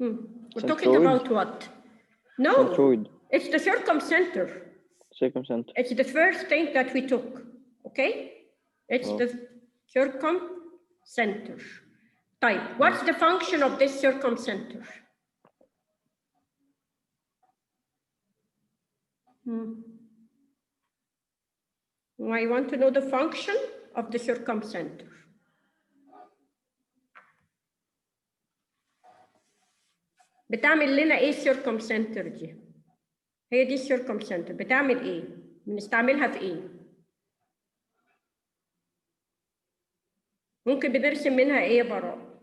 We're talking about what? No, centroid. It's the circumcenter. Circumcenter. It's the first thing that we took, okay? It's the circumcenter. Type. What's the function of this circumcenter? I want to know the function of the circumcenter. بتعمل لنا ايه السيركمسنتر دي؟ هي دي السيركمسنتر بتعمل ايه؟ بنستعملها في ايه؟ ممكن بنرسم منها ايه يا براء؟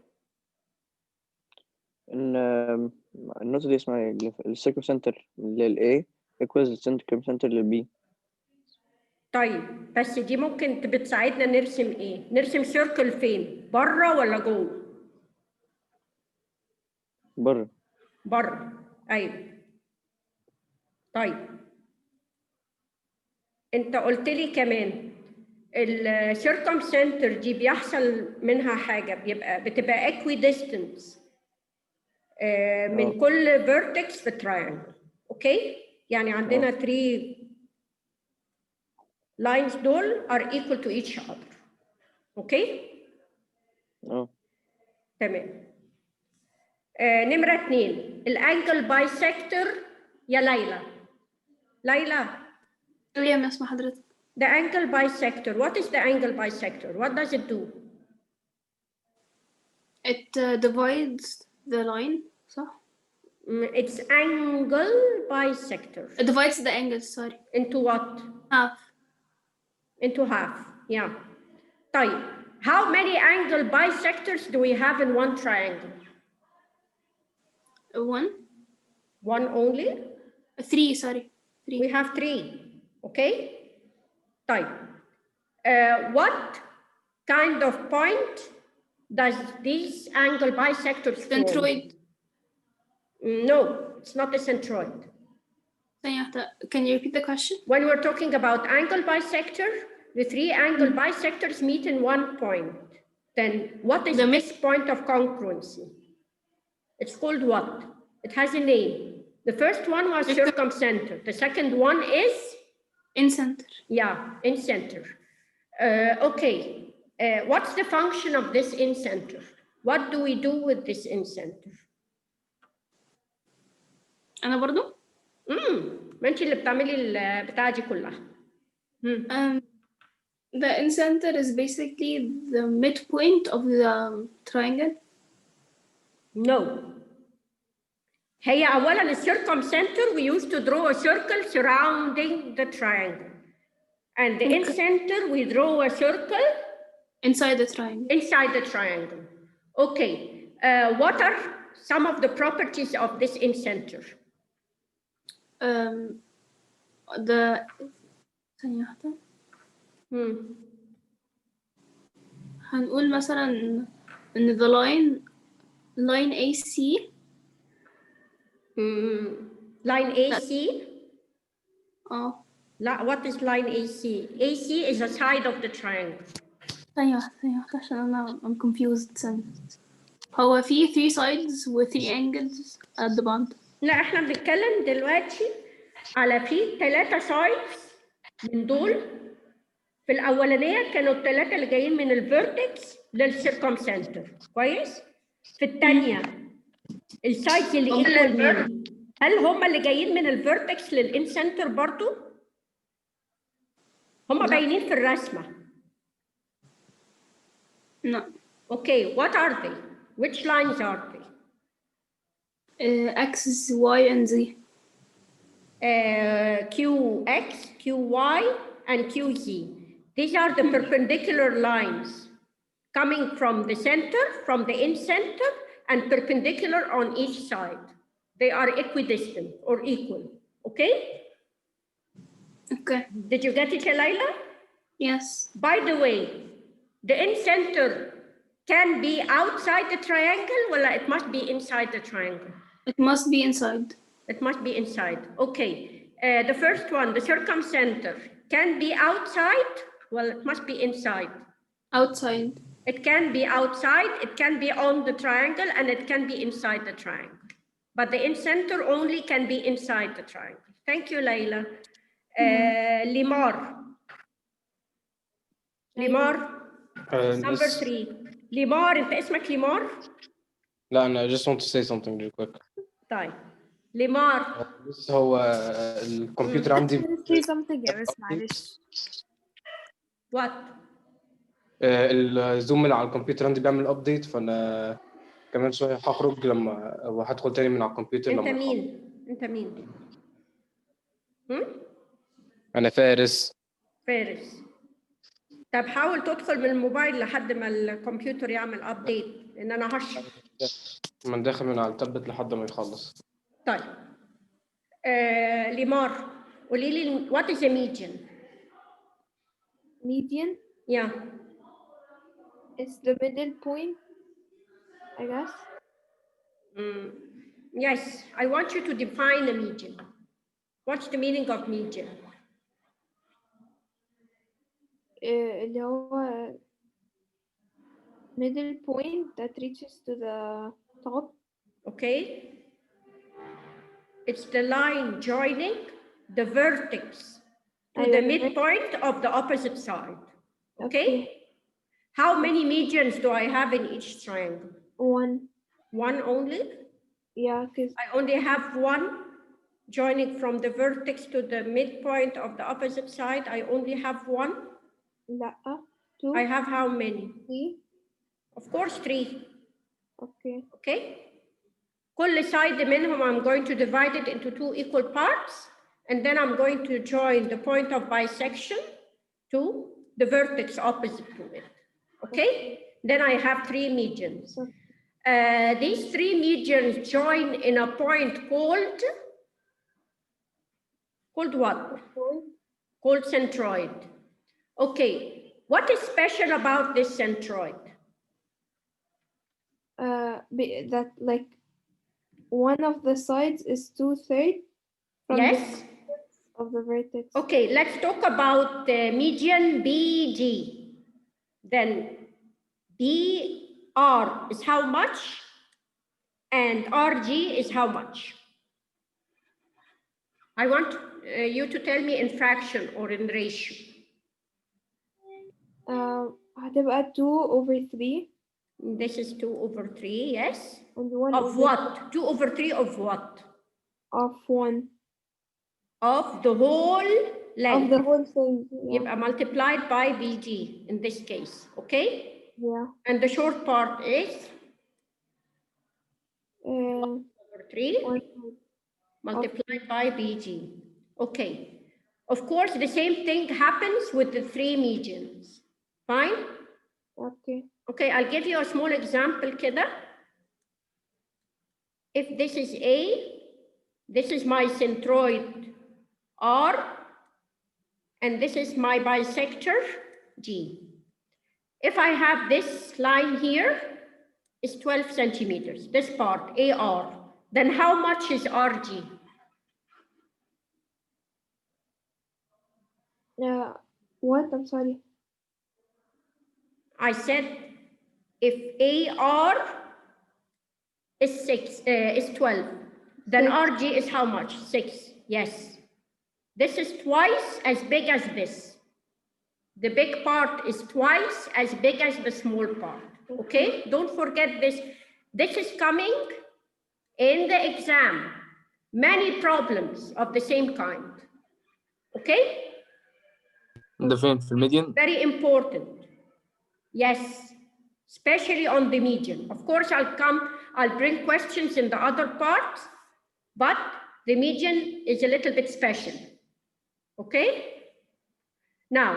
النقطة دي اسمها ايه؟ السيركمسنتر لل A equals السيركمسنتر لل B. طيب بس دي ممكن بتساعدنا نرسم ايه؟ نرسم سيركل فين؟ بره ولا جوه؟ بره. بره، ايوه. طيب انت قلت لي كمان السيركمسنتر دي بيحصل منها حاجه بتبقى equidistant من كل فيرتكس في التراينجل، اوكي؟ يعني عندنا 3 lines دول are equal to each other، اوكي؟ تمام. نمرة 2 الانجل بايسكتور يا ليلى. ليلى. يا مسمى حضرتك. The angle bisector. What is the angle bisector? What does it do? It divides the line, صح? It's angle bisector. It divides the angle, sorry. Into what? Half. Into half, yeah. طيب, how many angle bisectors do we have in one triangle? 1. 1 only? 3, sorry. 3. We have 3, okay? طيب, what kind of point does these angle bisectors form? Centroid. No, it's not a centroid. Can you repeat the question? When we're talking about angle bisector, the 3 angle bisectors meet in one point. Then what is this point of congruency? It's called what? It has a name. The first one was circumcenter. The second one is? In-center. Yeah, in-center. Okay, what's the function of this in-center? What do we do with this in-center? أنا برضو؟ ما انتي اللي بتعملي البتاعة دي كلها. The in-center is basically the midpoint of the triangle. No. هي أولاً the circumcenter, we used to draw a circle surrounding the triangle. And the in-center, we draw a circle inside the triangle. Inside the triangle. Okay. What are some of the properties of this in-center? هنقول مثلا إن the line AC. Line AC? لا, what is line AC? AC is the side of the triangle. ثانية عشان I'm confused. هو في 3 sides و 3 angles at the bottom. لا احنا بنتكلم دلوقتي على في 3 sides من دول. في الأولانية كانوا ال3 اللي جايين من الفيرتكس للسيركمسنتر، كويس؟ في الثانية السايدز اللي ايكوال مين؟ هل هم اللي جايين من الفيرتكس للانسنتر برضو؟ هم باينين في الرسمة. No. Okay, what are they? Which lines are they? X, Y, and Z. QX, QY, and QZ. These are the perpendicular lines coming from the center, from the in-center, and perpendicular on each side. They are equidistant or equal, okay? Okay. Did you get it, Laila? Yes. By the way, the in-center can be outside the triangle, well, it must be inside the triangle. It must be inside. It must be inside, okay. The first one, the circumcenter, can be outside, well, it must be inside. Outside. It can be outside, it can be on the triangle, and it can be inside the triangle. But the in-center only can be inside the triangle. Thank you, Layla. Limar. Limar, number 3. Limar, أنت اسمك ليمار؟ لا أنا just want to say something real quick. طيب. ليمار. بص هو الكمبيوتر عندي say something يا بس معلش. What? الزوم اللي على الكمبيوتر عندي بيعمل ابديت، فانا كمان شويه هخرج لما وهدخل تاني من على الكمبيوتر أنت لما مين؟ أنت مين؟ انا فارس. فارس. طب حاول تدخل من الموبايل لحد ما الكمبيوتر يعمل ابديت، لان انا هشرح. من داخل من على التابلت لحد ما يخلص. طيب. ليمار، قولي لي what is a median? Median Yeah. is the middle point, I guess. Yes, I want you to define a median. What's the meaning of median? اللي هو middle point that reaches to the top. Okay. It's the line joining the vertex to the midpoint of the opposite side. Okay? How many medians do I have in each triangle? One. One only? Yeah, because I only have one joining from the vertex to the midpoint of the opposite side. I only have one. two. I have how many? Three. Of course, 3. Okay. Okay? كل side منهم I'm going to divide it into 2 equal parts, and then I'm going to join the point of bisection to the vertex opposite to it. Okay? Then I have 3 medians. These 3 medians join in a point called what? Called centroid. Okay. What is special about this centroid? That like one of the sides is 2/3 from Yes. of the vertex. Okay, let's talk about the median BG. Then BR is how much, and RG is how much? I want you to tell me in fraction or in ratio. هتبقى 2/3. This is 2/3, yes. And 1 of what? 2/3 of what? Of 1. Of the whole length. Of the whole thing. Yeah. يبقى multiplied by BG in this case, okay? Yeah. And the short part is 3 multiplied by BG. Okay. Of course, the same thing happens with the 3 medians. Fine? Okay. Okay, I'll give you a small example كده. If this is A, this is my centroid R, and this is my bisector G. If I have this line here, is 12 centimeters, this part, AR, then how much is RG? What? I'm sorry. I said if AR is 12, then RG is how much? 6, yes. This is twice as big as this. The big part is twice as big as the small part, okay? Don't forget this. This is coming in the exam. Many problems of the same kind, okay? ده فين في الميديان؟ Very important. Yes, especially on the median. Of course, I'll bring questions in the other parts, but the median is a little bit special, okay? Now,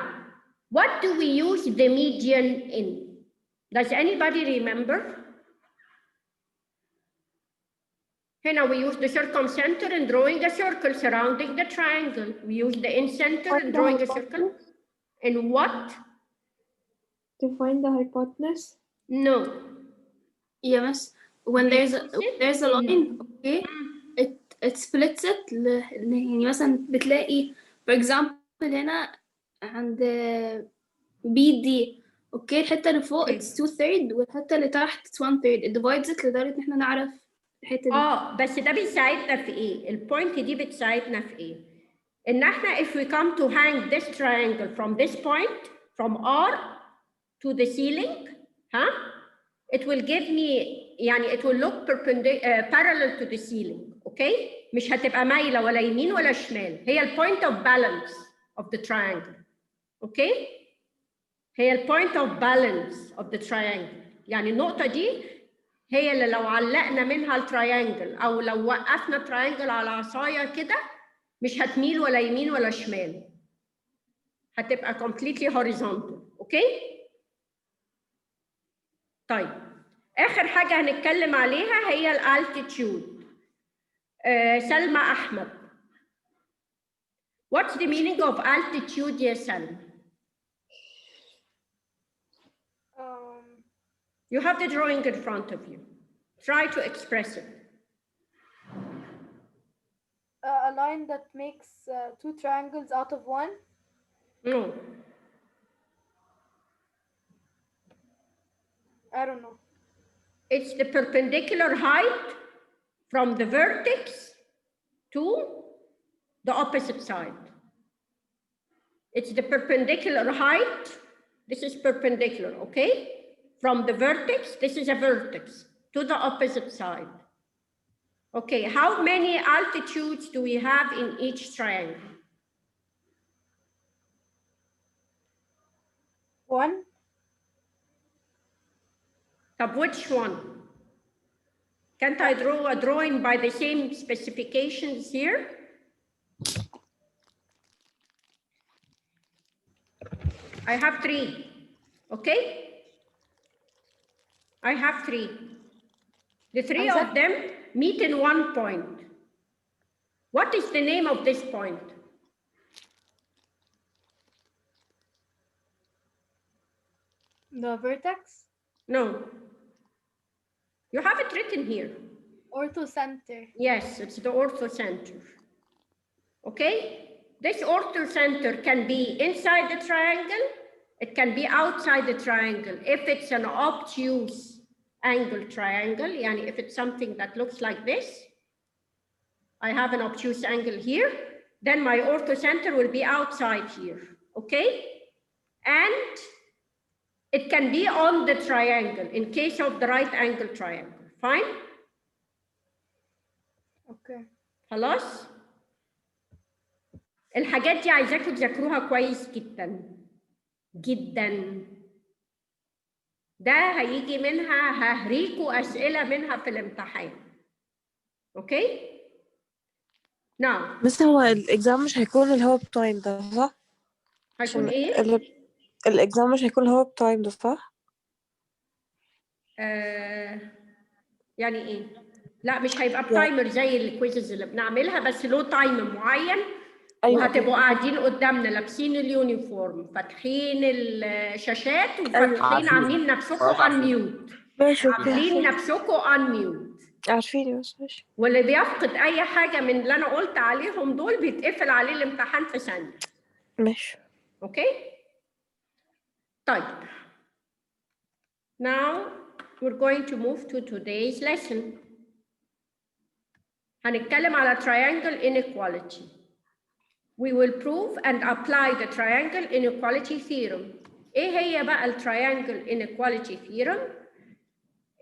what do we use the median in? Does anybody remember? Here we use the circumcenter in drawing a circle surrounding the triangle. We use the in-center in drawing a circle. And what? To find the hypotenuse? No. Yeah, miss. When there's a line, okay, it splits it. يعني مثلا بتلاقي for example هنا عند BD اوكي الحتة اللي فوق أوكي. it's 2/3 والحتة اللي تحت it's 1/3 it divides it لدرجة ان احنا نعرف الحتة دي. بس ده بيساعدنا في ايه؟ البوينت دي بتساعدنا في ايه؟ ان احنا if we come to hang this triangle from this point from R to the ceiling it will give me يعني it will look parallel to the ceiling. اوكي؟ مش هتبقى مايله ولا يمين ولا شمال، هي البوينت اوف بالانس of the triangle. اوكي؟ هي البوينت اوف بالانس of the triangle، يعني النقطه دي هي اللي لو علقنا منها التراينجل او لو وقفنا التراينجل على عصايه كده مش هتميل ولا يمين ولا شمال، هتبقى completely horizontal. اوكي؟ طيب اخر حاجه هنتكلم عليها هي الالتيتيود. سلمى احمد، what's the meaning of altitude يا سلمى؟ You have the drawing in front of you. Try to express it. A line that makes two triangles out of one. No. I don't know. It's the perpendicular height from the vertex to the opposite side. It's the perpendicular height. This is perpendicular, okay? From the vertex, this is a vertex, to the opposite side. Okay, how many altitudes do we have in each triangle? 1. Which one? Can't I draw a drawing by the same specifications here? I have 3, okay? I have 3. The 3 of them meet in one point. What is the name of this point? The vertex? No. You have it written here. Orthocenter. Yes, it's the orthocenter. Okay? This orthocenter can be inside the triangle, it can be outside the triangle. If it's an obtuse angle triangle, yani if it's something that looks like this, I have an obtuse angle here, then my orthocenter will be outside here, okay? And it can be on the triangle in case of the right angle triangle. Fine? Okay. خلاص؟ الحاجات دي عايزاكم تذاكروها كويس جدا جدا. ده هيجي منها ههريكوا أسئلة منها في الامتحان. اوكي؟ نعم. بس هو الاكزام مش هيكون اللي هو بتايم ده صح؟ هيكون ايه؟ الاكزام مش هيكون اللي هو بتايم ده صح؟ يعني ايه؟ لا مش هيبقى بتايمر زي الكويزز اللي بنعملها، بس له تايم معين. أيوة. وهتبقوا قاعدين قدامنا لابسين اليونيفورم فاتحين الشاشات وفاتحين عاملين نفسكم ان ميوت. ماشي عاملين نفسكم ان ميوت. عارفين بس ماشي. واللي بيفقد اي حاجه من اللي انا قلت عليهم دول بيتقفل عليه الامتحان في ثانيه. ماشي. اوكي؟ طيب. Now we're going to move to today's lesson. هنتكلم على triangle inequality. We will prove and apply the triangle inequality theorem. ايه هي بقى ال triangle inequality theorem?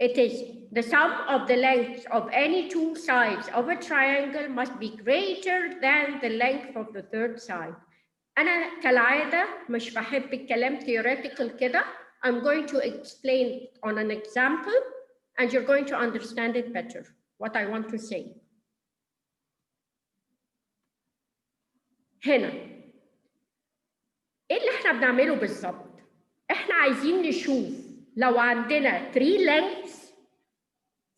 It is the sum of the lengths of any two sides of a triangle must be greater than the length of the third side. أنا كالعادة مش بحب الكلام theoretical كده. I'm going to explain on an example and you're going to understand it better, what I want to say. هنا ايه اللي احنا بنعمله بالظبط؟ احنا عايزين نشوف لو عندنا 3 lengths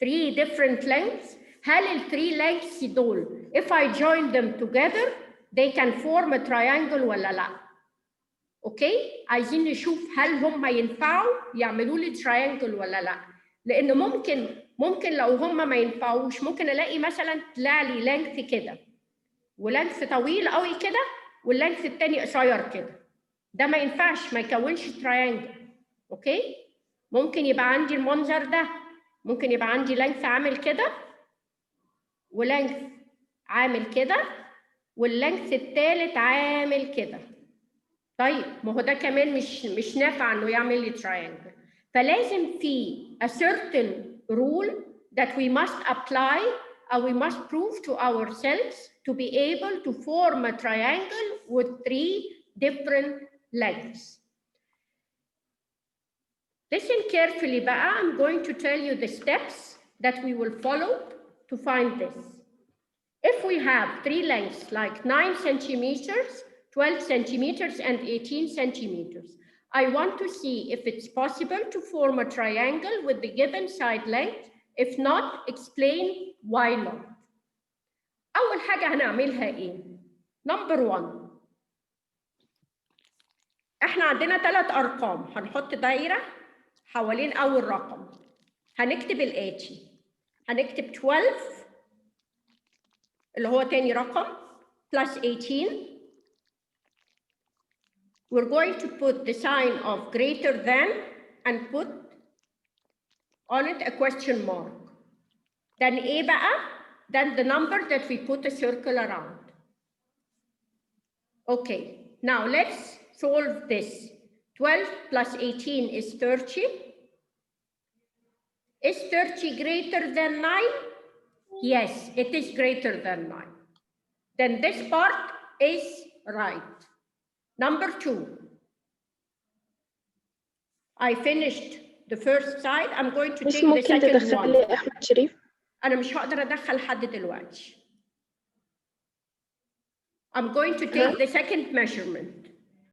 3 different lengths، هل ال 3 lengths دول if I join them together they can form a triangle ولا لا؟ اوكي؟ عايزين نشوف هل هم ينفعوا يعملوا لي triangle ولا لا؟ لان ممكن لو هم ما ينفعوش ممكن الاقي مثلا طلع لي length كده ولانث طويل قوي كده واللانث التاني قصير كده. ده ما ينفعش، ما يكونش تراينجل. اوكي؟ ممكن يبقى عندي المنظر ده، ممكن يبقى عندي لينث عامل كده ولينث عامل كده واللينث الثالث عامل كده. طيب ما هو ده كمان مش نافع انه يعمل لي triangle. فلازم في a certain rule that we must apply or we must prove to ourselves to be able to form a triangle with 3 different lengths. Listen carefully بقى. I'm going to tell you the steps that we will follow to find this. If we have 3 lengths like 9 centimeters, 12 centimeters, and 18 centimeters, I want to see if it's possible to form a triangle with the given side length. If not, explain why not. أول حاجة هنعملها إيه؟ Number 1. إحنا عندنا 3 أرقام، هنحط دايرة حوالين أول رقم. هنكتب الآتي. هنكتب 12 اللي هو تاني رقم plus 18. We're going to put the sign of greater than and put on it a question mark. Then إيه بقى? Then the number that we put a circle around. Okay, now let's solve this. 12 plus 18 is 30. Is 30 greater than 9? Yes, it is greater than 9. Then this part is right. Number 2. I finished the first side. I'm going to مش take the ممكن second one. تدخلي أحمد شريف؟ أنا مش هقدر أدخل حد دلوقتي. I'm going to take the second measurement.